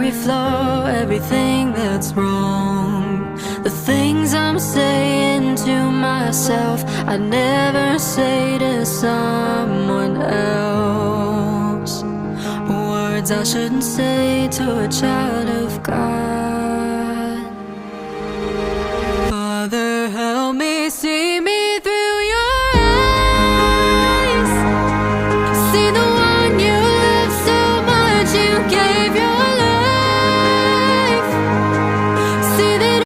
every flaw, everything that's wrong. The things I'm saying to myself, I never say to someone else. Words I shouldn't say to a child of God.